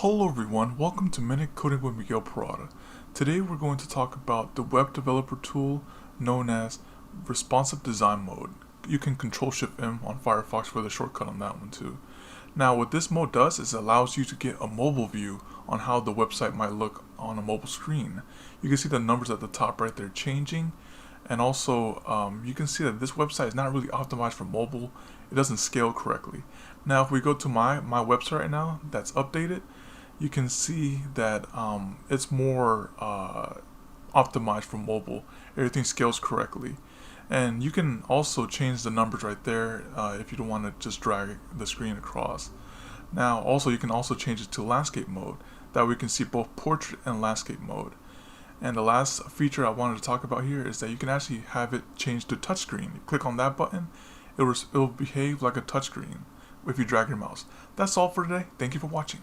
Hello everyone, welcome to Minute Coding with Miguel Parada. Today we're going to talk about the web developer tool known as Responsive Design Mode. You can Control-Shift-M on Firefox for the shortcut on that one too. Now what this mode does is it allows you to get a mobile view on how the website might look on a mobile screen. You can see the numbers at the top right there changing, and also you can see that this website is not really optimized for mobile. It doesn't scale correctly. Now if we go to my website right now that's updated, you can see that it's more optimized for mobile. Everything scales correctly. And you can also change the numbers right there if you don't want to just drag the screen across. Now also you can also change it to landscape mode. That way we can see both portrait and landscape mode. And the last feature I wanted to talk about here is that you can actually have it change to touchscreen. You click on that button, it will behave like a touchscreen if you drag your mouse. That's all for today. Thank you for watching.